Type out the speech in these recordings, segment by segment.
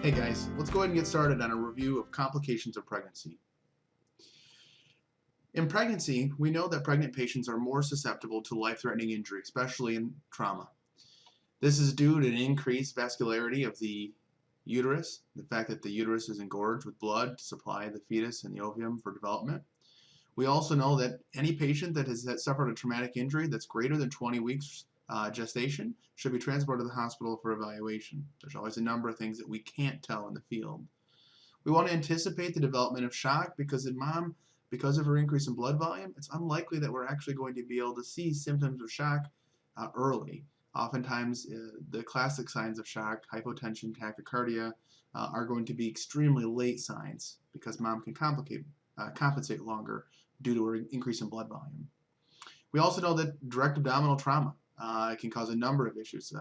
Hey guys, let's go ahead and get started on a review of complications of pregnancy. In pregnancy, we know that pregnant patients are more susceptible to life-threatening injury, especially in trauma. This is due to an increased vascularity of the uterus, the fact that the uterus is engorged with blood to supply the fetus and the ovum for development. We also know that any patient that has suffered a traumatic injury that's greater than 20 weeks gestation should be transported to the hospital for evaluation. There's always a number of things that we can't tell in the field. We want to anticipate the development of shock because in mom, because of her increase in blood volume, it's unlikely that we're actually going to be able to see symptoms of shock early. Oftentimes, the classic signs of shock, hypotension, tachycardia, are going to be extremely late signs because mom can compensate longer due to her increase in blood volume. We also know that direct abdominal trauma can cause a number of issues.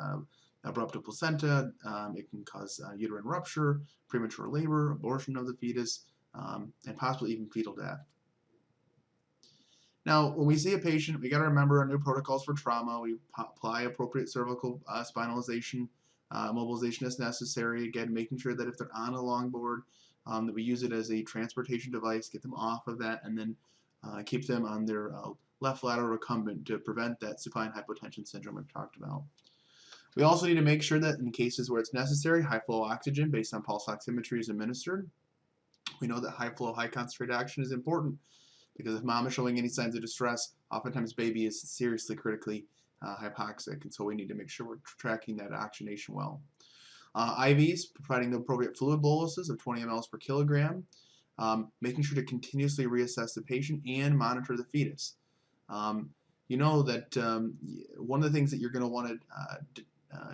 Abruptive placenta, it can cause uterine rupture, premature labor, abortion of the fetus, and possibly even fetal death. Now, when we see a patient, we got to remember our new protocols for trauma. We apply appropriate cervical spinalization, mobilization as necessary. Again, making sure that if they're on a longboard, that we use it as a transportation device, get them off of that, and then keep them on their left lateral recumbent to prevent that supine hypotension syndrome we've talked about. We also need to make sure that in cases where it's necessary, high flow oxygen based on pulse oximetry is administered. We know that high flow, high concentrated oxygen is important because if mom is showing any signs of distress, oftentimes baby is seriously critically hypoxic, and so we need to make sure we're tracking that oxygenation well. IVs, providing the appropriate fluid boluses of 20 mLs per kilogram, making sure to continuously reassess the patient and monitor the fetus. You know that one of the things that you're going to want to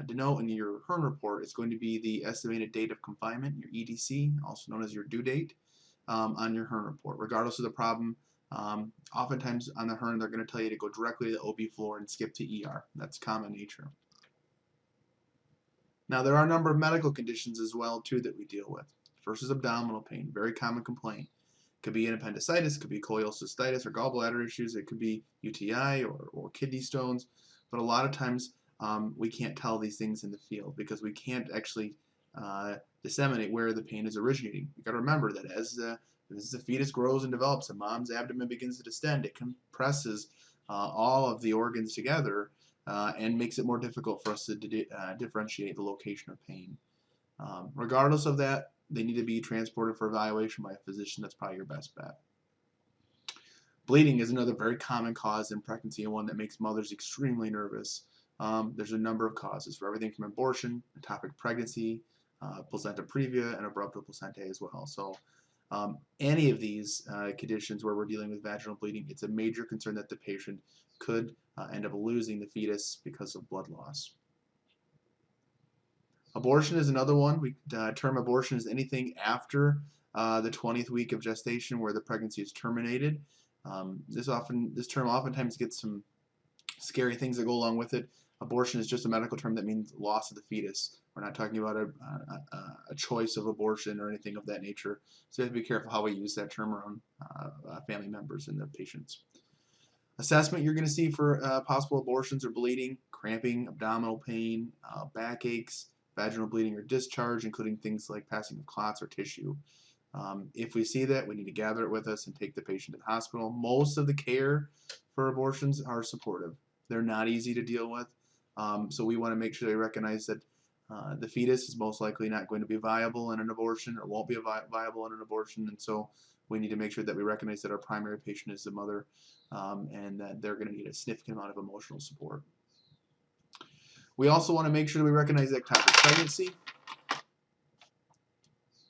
denote in your Hearn report is going to be the estimated date of confinement, your EDC, also known as your due date, on your Hearn report. Regardless of the problem, oftentimes on the Hearn they're going to tell you to go directly to the OB floor and skip to ER. That's common nature. Now there are a number of medical conditions as well too that we deal with. First is abdominal pain, very common complaint. Could be an appendicitis, could be cholecystitis or gallbladder issues, it could be UTI or kidney stones, but a lot of times we can't tell these things in the field because we can't actually disseminate where the pain is originating. You've got to remember that as the fetus grows and develops, the mom's abdomen begins to distend, it compresses all of the organs together and makes it more difficult for us to differentiate the location of pain. Regardless of that, they need to be transported for evaluation by a physician. That's probably your best bet. Bleeding is another very common cause in pregnancy and one that makes mothers extremely nervous. There's a number of causes for everything from abortion, ectopic pregnancy, placenta previa, and abruptive placenta as well. So any of these conditions where we're dealing with vaginal bleeding, it's a major concern that the patient could end up losing the fetus because of blood loss. Abortion is another one. We term abortion as anything after the 20th week of gestation where the pregnancy is terminated. This term oftentimes gets some scary things that go along with it. Abortion is just a medical term that means loss of the fetus. We're not talking about a choice of abortion or anything of that nature. So we have to be careful how we use that term around family members and the patients. Assessment you're going to see for possible abortions or bleeding, cramping, abdominal pain, backaches, vaginal bleeding or discharge, including things like passing of clots or tissue. If we see that, we need to gather it with us and take the patient to the hospital. Most of the care for abortions are supportive. They're not easy to deal with, so we want to make sure they recognize that the fetus is most likely not going to be viable in an abortion or won't be viable in an abortion, and so we need to make sure that we recognize that our primary patient is the mother and that they're going to need a significant amount of emotional support. We also want to make sure that we recognize ectopic pregnancy.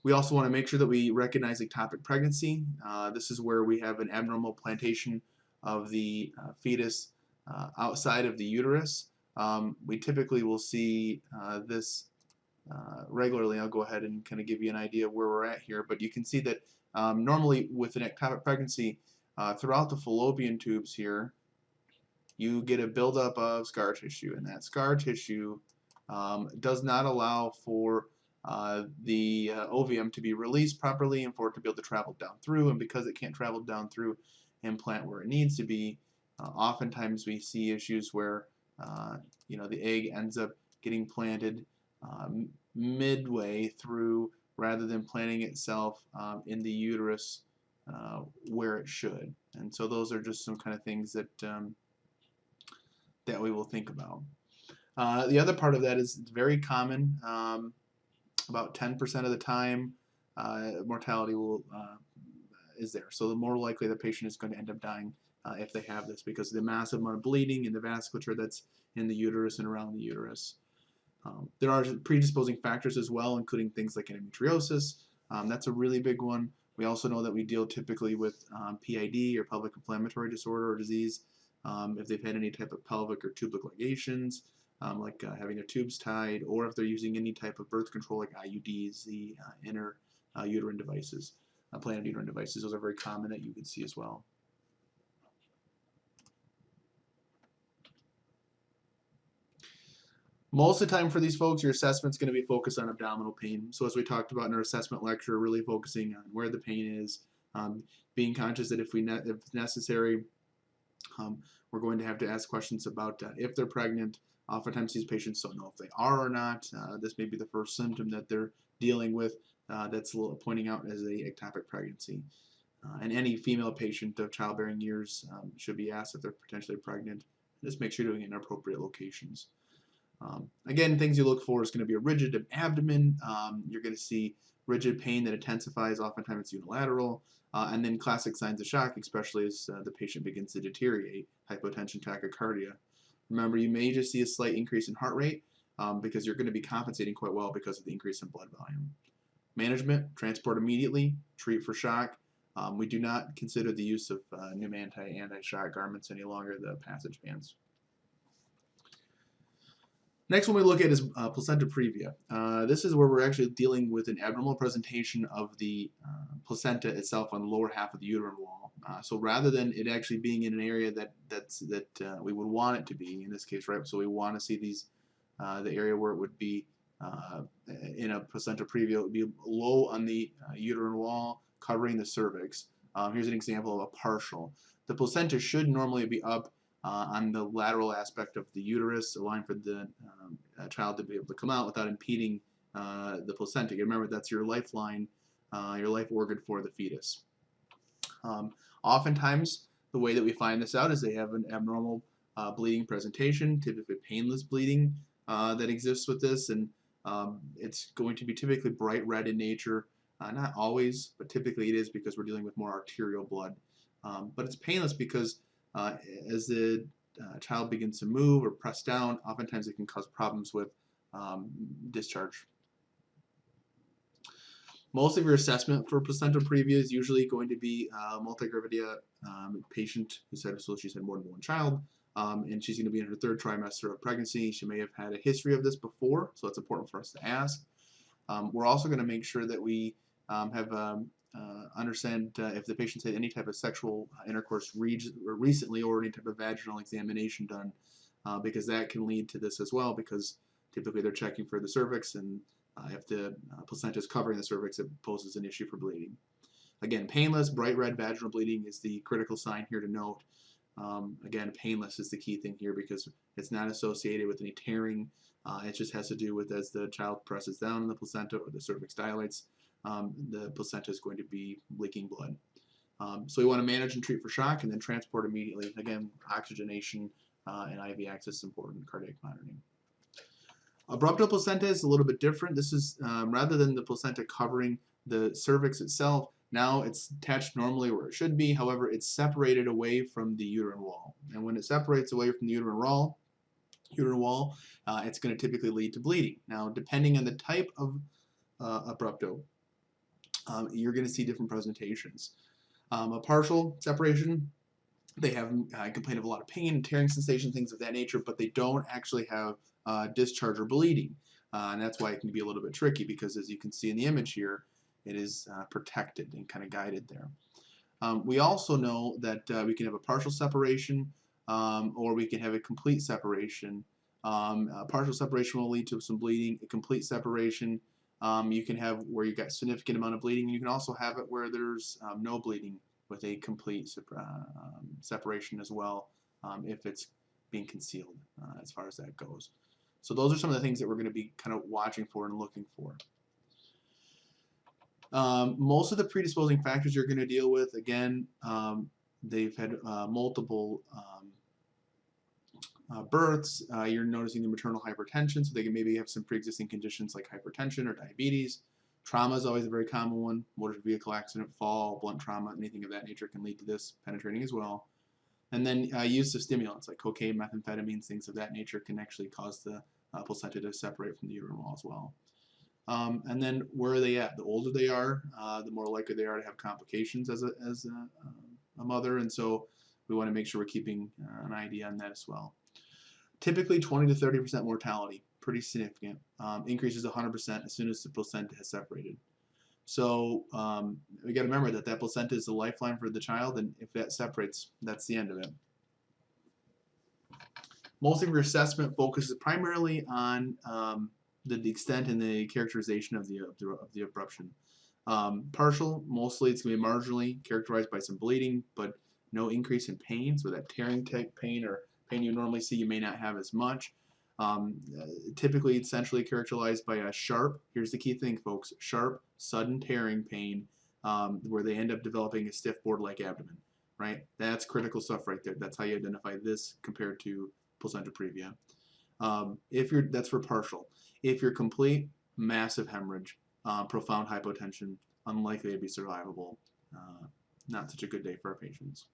We also want to make sure that we recognize ectopic pregnancy. This is where we have an abnormal plantation of the fetus outside of the uterus. We typically will see this regularly. I'll go ahead and kind of give you an idea of where we're at here, but you can see that normally with an ectopic pregnancy, throughout the fallopian tubes here, you get a buildup of scar tissue, and that scar tissue does not allow for the ovum to be released properly and for it to be able to travel down through, and because it can't travel down through and plant where it needs to be, oftentimes we see issues where the egg ends up getting planted midway through rather than planting itself in the uterus where it should. And so those are just some kind of things that that we will think about. The other part of that is it's very common. About 10% of the time, mortality is there. So the more likely the patient is going to end up dying if they have this, because of the massive amount of bleeding in the vasculature that's in the uterus and around the uterus. There are predisposing factors as well, including things like endometriosis. That's a really big one. We also know that we deal typically with PID, or pelvic inflammatory disorder or disease, if they've had any type of pelvic or tubic ligations, like having their tubes tied, or if they're using any type of birth control like IUDs, the inner uterine devices, implanted uterine devices. Those are very common that you can see as well. Most of the time for these folks, your assessment's going to be focused on abdominal pain. So as we talked about in our assessment lecture, really focusing on where the pain is, being conscious that if necessary, we're going to have to ask questions about if they're pregnant. Oftentimes these patients don't know if they are or not. This may be the first symptom that they're dealing with that's pointing out as a ectopic pregnancy. And any female patient of childbearing years should be asked if they're potentially pregnant. Just make sure you're doing it in appropriate locations. Again, things you look for is going to be a rigid abdomen. You're going to see rigid pain that intensifies, oftentimes it's unilateral, and then classic signs of shock, especially as the patient begins to deteriorate, hypotension, tachycardia. Remember, you may just see a slight increase in heart rate because you're going to be compensating quite well because of the increase in blood volume. Management, transport immediately, treat for shock. We do not consider the use of new anti-shock garments any longer, the passage bands. Next one we look at is placenta previa. This is where we're actually dealing with an abnormal presentation of the placenta itself on the lower half of the uterine wall. So rather than it actually being in an area that we would want it to be, in this case, right? So we want to see these the area where it would be in a placenta previa, it would be low on the uterine wall, covering the cervix. Here's an example of a partial. The placenta should normally be up on the lateral aspect of the uterus, allowing for the child to be able to come out without impeding the placenta. Remember, that's your lifeline, your life organ for the fetus. Oftentimes, the way that we find this out is they have an abnormal bleeding presentation, typically painless bleeding that exists with this, and it's going to be typically bright red in nature. Not always, but typically it is because we're dealing with more arterial blood. But it's painless because as the child begins to move or press down, oftentimes it can cause problems with discharge. Most of your assessment for placenta previa is usually going to be multigravidia patient who said, so she's had more than one child, and she's going to be in her third trimester of pregnancy. She may have had a history of this before, so it's important for us to ask. We're also going to make sure that we understand if the patient's had any type of sexual intercourse recently or any type of vaginal examination done, because that can lead to this as well, because typically they're checking for the cervix, and if the placenta is covering the cervix, it poses an issue for bleeding. Again, painless, bright red vaginal bleeding is the critical sign here to note. Again, painless is the key thing here because it's not associated with any tearing. It just has to do with as the child presses down on the placenta or the cervix dilates, the placenta is going to be leaking blood. So we want to manage and treat for shock and then transport immediately. Again, oxygenation and IV access is important, cardiac monitoring. Abruptal placenta is a little bit different. This is rather than the placenta covering the cervix itself, now it's attached normally where it should be. However, it's separated away from the uterine wall. And when it separates away from the uterine wall, it's going to typically lead to bleeding. Now, depending on the type of abrupto, you're going to see different presentations. A partial separation, they have complain of a lot of pain, tearing sensation, things of that nature, but they don't actually have discharge or bleeding. And that's why it can be a little bit tricky because as you can see in the image here, it is protected and kind of guided there. We also know that we can have a partial separation or we can have a complete separation. A partial separation will lead to some bleeding. A complete separation you can have where you've got significant amount of bleeding. You can also have it where there's no bleeding with a complete separation as well if it's being concealed as far as that goes. So those are some of the things that we're going to be kind of watching for and looking for. Most of the predisposing factors you're going to deal with, again, they've had multiple births. You're noticing the maternal hypertension, so they can maybe have some pre-existing conditions like hypertension or diabetes. Trauma is always a very common one. Motor vehicle accident, fall, blunt trauma, anything of that nature can lead to this penetrating as well. And then use of stimulants like cocaine, methamphetamines, things of that nature can actually cause the placenta to separate from the uterine wall as well. And then where are they at? The older they are, the more likely they are to have complications as a mother, and so we want to make sure we're keeping an idea on that as well. Typically 20 to 30% mortality, pretty significant. Increases 100% as soon as the placenta has separated. So we got to remember that placenta is the lifeline for the child, and if that separates, that's the end of it. Most of your assessment focuses primarily on the extent and the characterization of the abruption. Partial, mostly it's going to be marginally characterized by some bleeding, but no increase in pain. So that tearing type pain or pain you normally see, you may not have as much. Typically, it's centrally characterized by a sharp, here's the key thing, folks, sharp, sudden tearing pain where they end up developing a stiff board-like abdomen, right? That's critical stuff right there. That's how you identify this compared to placenta previa. That's for partial. If you're complete, massive hemorrhage, profound hypotension, unlikely to be survivable. Not such a good day for our patients.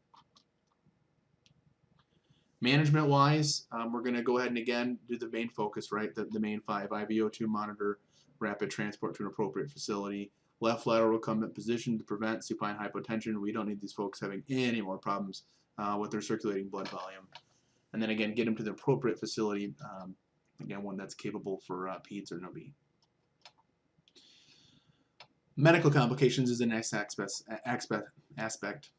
Management-wise, we're going to go ahead and again do the main focus, right? The main 5: IVO2 monitor, rapid transport to an appropriate facility, left lateral recumbent position to prevent supine hypotension. We don't need these folks having any more problems with their circulating blood volume. And then again, get them to the appropriate facility, again, one that's capable for peds or NOB. Medical complications is the next aspect.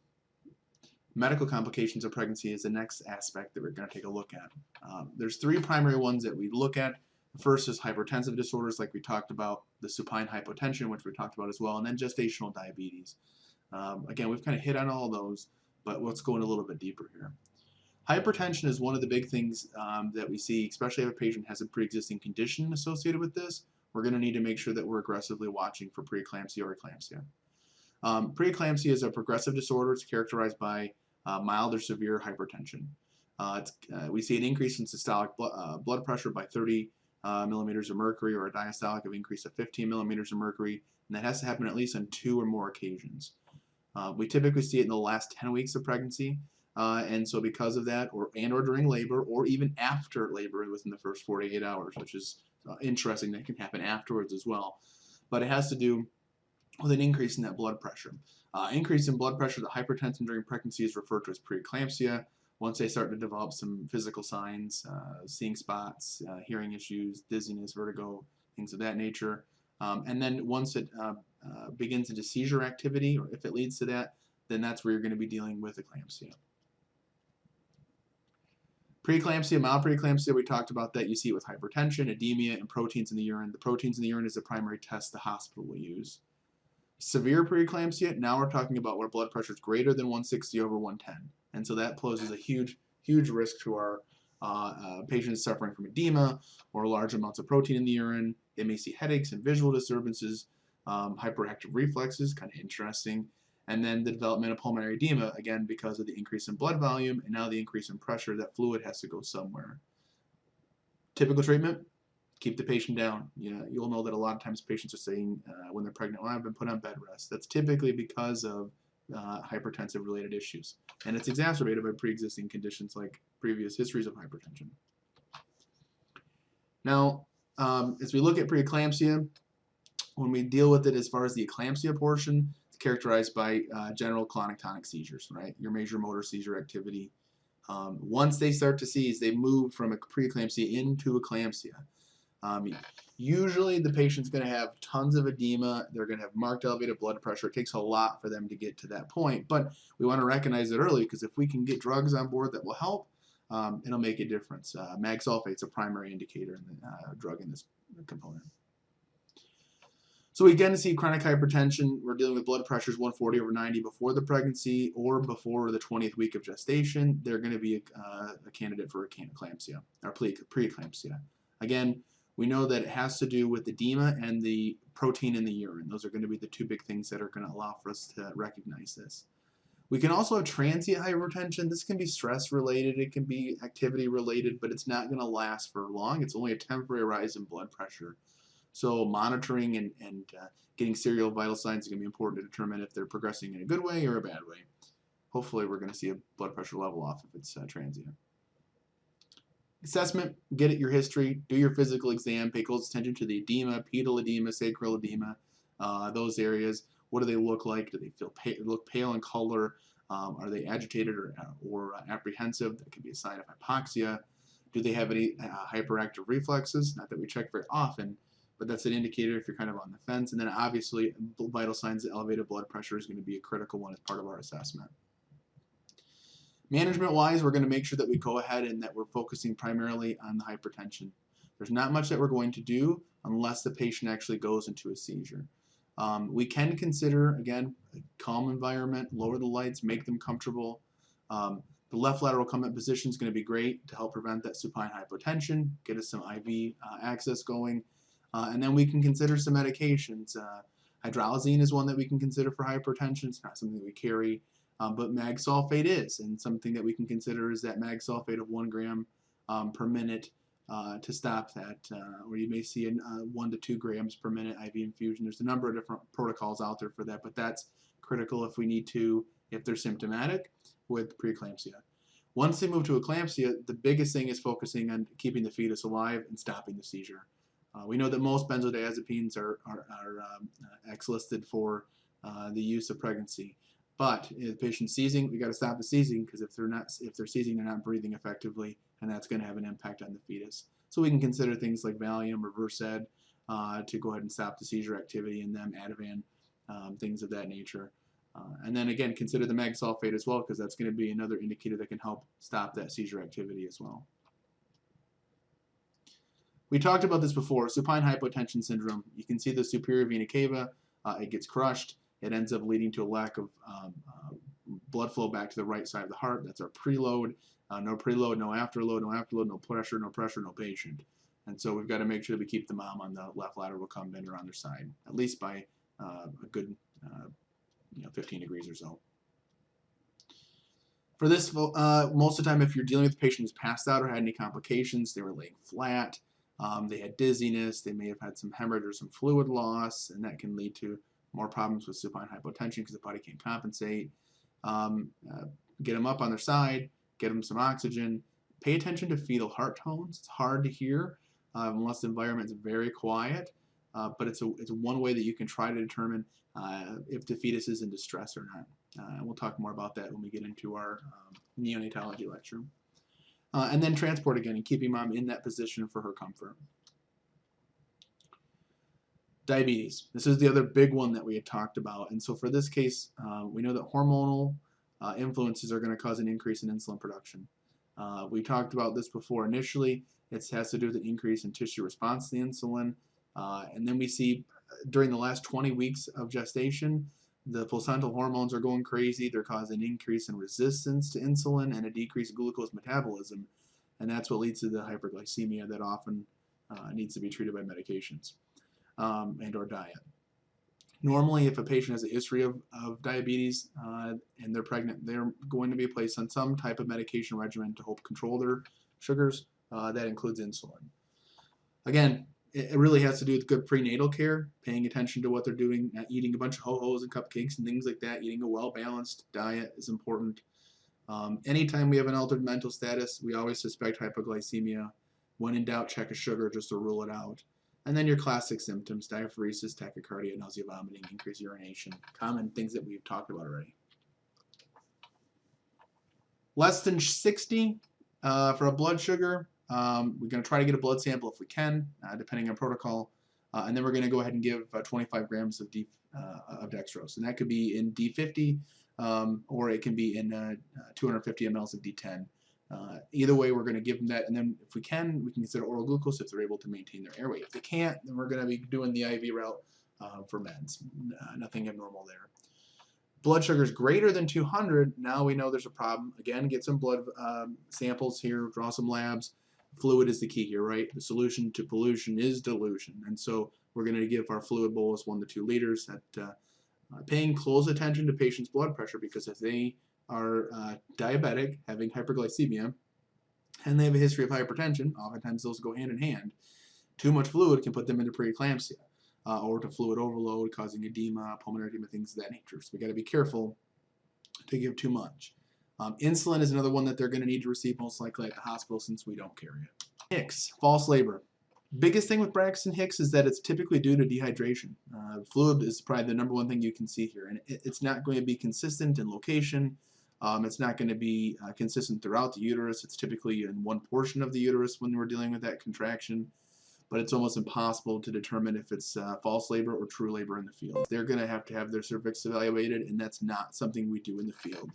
Medical complications of pregnancy is the next aspect that we're going to take a look at. There's 3 primary ones that we look at. The first is hypertensive disorders, like we talked about, the supine hypotension, which we talked about as well, and then gestational diabetes. Again, we've kind of hit on all of those, but let's go in a little bit deeper here. Hypertension is one of the big things that we see, especially if a patient has a pre-existing condition associated with this. We're going to need to make sure that we're aggressively watching for preeclampsia or eclampsia. Preeclampsia is a progressive disorder. It's characterized by mild or severe hypertension. We see an increase in systolic blood pressure by 30 millimeters of mercury, or a diastolic of increase of 15 millimeters of mercury, and that has to happen at least on 2 or more occasions. We typically see it in the last 10 weeks of pregnancy, and so because of that, or during labor, or even after labor within the first 48 hours, which is interesting. That can happen afterwards as well. But it has to do with an increase in that blood pressure. Increase in blood pressure, the hypertension during pregnancy is referred to as preeclampsia. Once they start to develop some physical signs, seeing spots, hearing issues, dizziness, vertigo, things of that nature. And then once it begins into seizure activity, or if it leads to that, then that's where you're going to be dealing with eclampsia. Preeclampsia, mild preeclampsia, we talked about that. You see it with hypertension, edema, and proteins in the urine. The proteins in the urine is the primary test the hospital will use. Severe preeclampsia, now we're talking about where blood pressure is greater than 160/110. And so that poses a huge risk to our patients suffering from edema or large amounts of protein in the urine. They may see headaches and visual disturbances, hyperactive reflexes, kind of interesting. And then the development of pulmonary edema, again, because of the increase in blood volume and now the increase in pressure, that fluid has to go somewhere. Typical treatment, keep the patient down. You'll know that a lot of times patients are saying when they're pregnant, well, I've been put on bed rest. That's typically because of hypertensive related issues. And it's exacerbated by pre-existing conditions like previous histories of hypertension. Now, as we look at preeclampsia, when we deal with it as far as the eclampsia portion, it's characterized by general clonic-tonic seizures, right? Your major motor seizure activity. Once they start to seize, they move from a preeclampsia into eclampsia. Usually the patient's going to have tons of edema. They're going to have marked elevated blood pressure. It takes a lot for them to get to that point, but we want to recognize it early, because if we can get drugs on board that will help, it'll make a difference. Mag sulfate's a primary indicator in the drug in this component. So we again see chronic hypertension. We're dealing with blood pressures 140/90 before the pregnancy or before the 20th week of gestation. They're going to be a candidate for eclampsia or preeclampsia. Again, we know that it has to do with edema and the protein in the urine. Those are going to be the two big things that are going to allow for us to recognize this. We can also have transient hypertension. This can be stress related, it can be activity related, but it's not going to last for long. It's only a temporary rise in blood pressure. So monitoring and getting serial vital signs is going to be important to determine if they're progressing in a good way or a bad way. Hopefully we're going to see a blood pressure level off if it's transient. Assessment, get at your history, do your physical exam, pay close attention to the edema, pedal edema, sacral edema, those areas. What do they look like? Do they look pale in color? Are they agitated or apprehensive? That could be a sign of hypoxia. Do they have any hyperactive reflexes? Not that we check very often, but that's an indicator if you're kind of on the fence. And then obviously vital signs of elevated blood pressure is going to be a critical one as part of our assessment. Management-wise, we're going to make sure that we go ahead and that we're focusing primarily on the hypertension. There's not much that we're going to do unless the patient actually goes into a seizure. We can consider, again, a calm environment, lower the lights, make them comfortable. The left lateral recumbent position is going to be great to help prevent that supine hypotension, get us some IV access going. And then we can consider some medications. Hydralazine is one that we can consider for hypertension. It's not something that we carry. But mag sulfate is, and something that we can consider is that mag sulfate of 1 gram per minute to stop that, or you may see 1 to 2 grams per minute IV infusion. There's a number of different protocols out there for that, but that's critical if we need to, if they're symptomatic with preeclampsia. Once they move to eclampsia, the biggest thing is focusing on keeping the fetus alive and stopping the seizure. We know that most benzodiazepines are X-listed for the use of pregnancy. But if the patient's seizing, we got to stop the seizing, because if they're seizing, they're not breathing effectively, and that's going to have an impact on the fetus. So we can consider things like Valium or Versed to go ahead and stop the seizure activity in them, Ativan, things of that nature. And then again, consider the mag sulfate as well, because that's going to be another indicator that can help stop that seizure activity as well. We talked about this before, supine hypotension syndrome. You can see the superior vena cava, it gets crushed. It ends up leading to a lack of blood flow back to the right side of the heart. That's our preload. No preload, no afterload, no afterload, no pressure, no patient. And so we've got to make sure that we keep the mom on the left lateral recumbent or on their side, at least by a good 15 degrees or so. For this, most of the time, if you're dealing with a patient who's passed out or had any complications, they were laying flat, they had dizziness, they may have had some hemorrhage or some fluid loss, and that can lead to more problems with supine hypotension because the body can't compensate. Get them up on their side, get them some oxygen. Pay attention to fetal heart tones. It's hard to hear unless the environment is very quiet, but it's one way that you can try to determine if the fetus is in distress or not. And we'll talk more about that when we get into our neonatology lecture. And then transport again and keeping mom in that position for her comfort. Diabetes. This is the other big one that we had talked about. And so for this case, we know that hormonal influences are going to cause an increase in insulin production. We talked about this before initially. It has to do with an increase in tissue response to the insulin. And then we see during the last 20 weeks of gestation, the placental hormones are going crazy. They're causing an increase in resistance to insulin and a decrease in glucose metabolism. And that's what leads to the hyperglycemia that often needs to be treated by medications. And or diet. Normally, if a patient has a history of diabetes and they're pregnant, they're going to be placed on some type of medication regimen to help control their sugars. That includes insulin. Again, it really has to do with good prenatal care, paying attention to what they're doing, not eating a bunch of ho-hos and cupcakes and things like that. Eating a well-balanced diet is important. Anytime we have an altered mental status, we always suspect hypoglycemia. When in doubt, check a sugar just to rule it out. And then your classic symptoms, diaphoresis, tachycardia, nausea, vomiting, increased urination, common things that we've talked about already. Less than 60 for a blood sugar. We're going to try to get a blood sample if we can, depending on protocol. And then we're going to go ahead and give 25 grams of dextrose. And that could be in D50 or it can be in 250 mLs of D10. Either way, we're going to give them that, and then if we can consider oral glucose if they're able to maintain their airway. If they can't, then we're going to be doing the IV route for meds. Nothing abnormal there. Blood sugar is greater than 200. Now we know there's a problem. Again, get some blood samples here, draw some labs. fluid is the key here, right? The solution to pollution is dilution, and so we're going to give our fluid bolus 1 to 2 liters. Paying close attention to patients' blood pressure, because if they are diabetic, having hyperglycemia, and they have a history of hypertension, oftentimes those go hand in hand. Too much fluid can put them into preeclampsia or to fluid overload, causing edema, pulmonary edema, things of that nature. So we got to be careful to give too much. Insulin is another one that they're going to need to receive most likely at the hospital since we don't carry it. Hicks, false labor. Biggest thing with Braxton Hicks is that it's typically due to dehydration. Fluid is probably the number one thing you can see here, and it's not going to be consistent in location. It's not going to be consistent throughout the uterus. It's typically in one portion of the uterus when we're dealing with that contraction, but it's almost impossible to determine if it's false labor or true labor in the field. They're going to have their cervix evaluated, and that's not something we do in the field.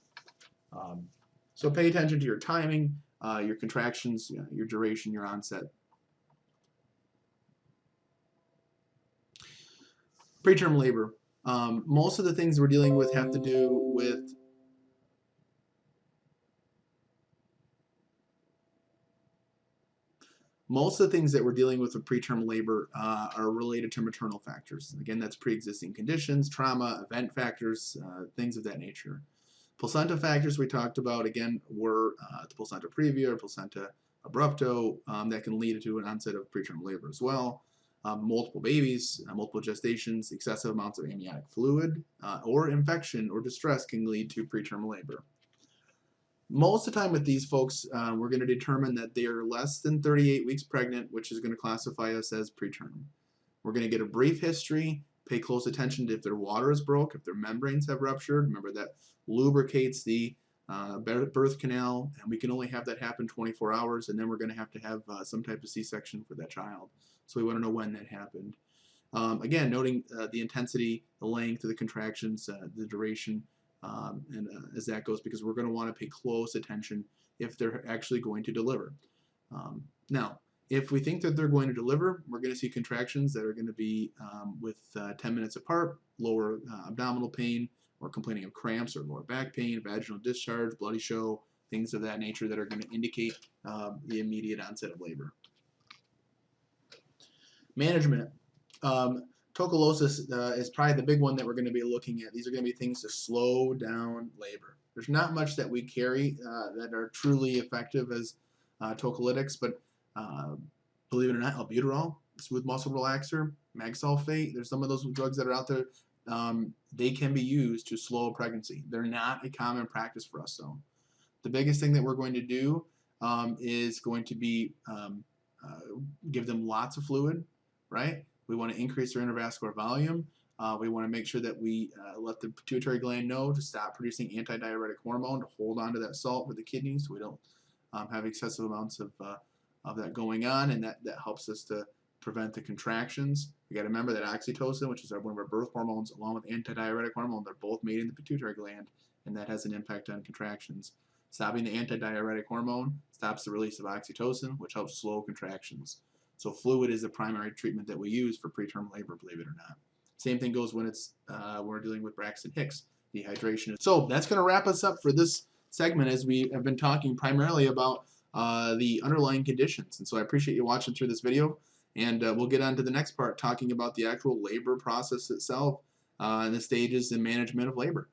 So pay attention to your timing, your contractions, your duration, your onset. Preterm labor. Most of the things we're dealing with have to do with preterm labor are related to maternal factors. Again, that's pre-existing conditions, trauma, event factors, things of that nature. Placenta factors we talked about, again, were the placenta previa or placenta abrupto that can lead to an onset of preterm labor as well. Multiple babies, multiple gestations, excessive amounts of amniotic fluid, or infection or distress can lead to preterm labor. Most of the time with these folks, we're going to determine that they are less than 38 weeks pregnant, which is going to classify us as preterm. We're going to get a brief history, pay close attention to if their water is broke, if their membranes have ruptured. Remember that lubricates the birth canal, and we can only have that happen 24 hours, and then we're going to have some type of C-section for that child. So we want to know when that happened. Again, noting the intensity, the length of the contractions, the duration, and as that goes, because we're going to want to pay close attention if they're actually going to deliver. Now, if we think that they're going to deliver, we're going to see contractions that are going to be with 10 minutes apart, lower abdominal pain, or complaining of cramps or lower back pain, vaginal discharge, bloody show, things of that nature that are going to indicate the immediate onset of labor. Management. Tocillosis is probably the big one that we're going to be looking at. These are going to be things to slow down labor. There's not much that we carry that are truly effective as tocolytics, but believe it or not, albuterol, smooth muscle relaxer, magsulfate, there's some of those drugs that are out there. They can be used to slow a pregnancy. They're not a common practice for us, though. The biggest thing that we're going to do is going to be give them lots of fluid, right? We want to increase their intravascular volume. We want to make sure that we let the pituitary gland know to stop producing antidiuretic hormone to hold on to that salt with the kidneys so we don't have excessive amounts of that going on, and that helps us to prevent the contractions. We got to remember that oxytocin, which is one of our birth hormones, along with antidiuretic hormone, they're both made in the pituitary gland, and that has an impact on contractions. Stopping the antidiuretic hormone stops the release of oxytocin, which helps slow contractions. So fluid is the primary treatment that we use for preterm labor, believe it or not. Same thing goes when we're dealing with Braxton Hicks, dehydration. So that's going to wrap us up for this segment, as we have been talking primarily about the underlying conditions. And so I appreciate you watching through this video, and we'll get on to the next part, talking about the actual labor process itself and the stages and management of labor.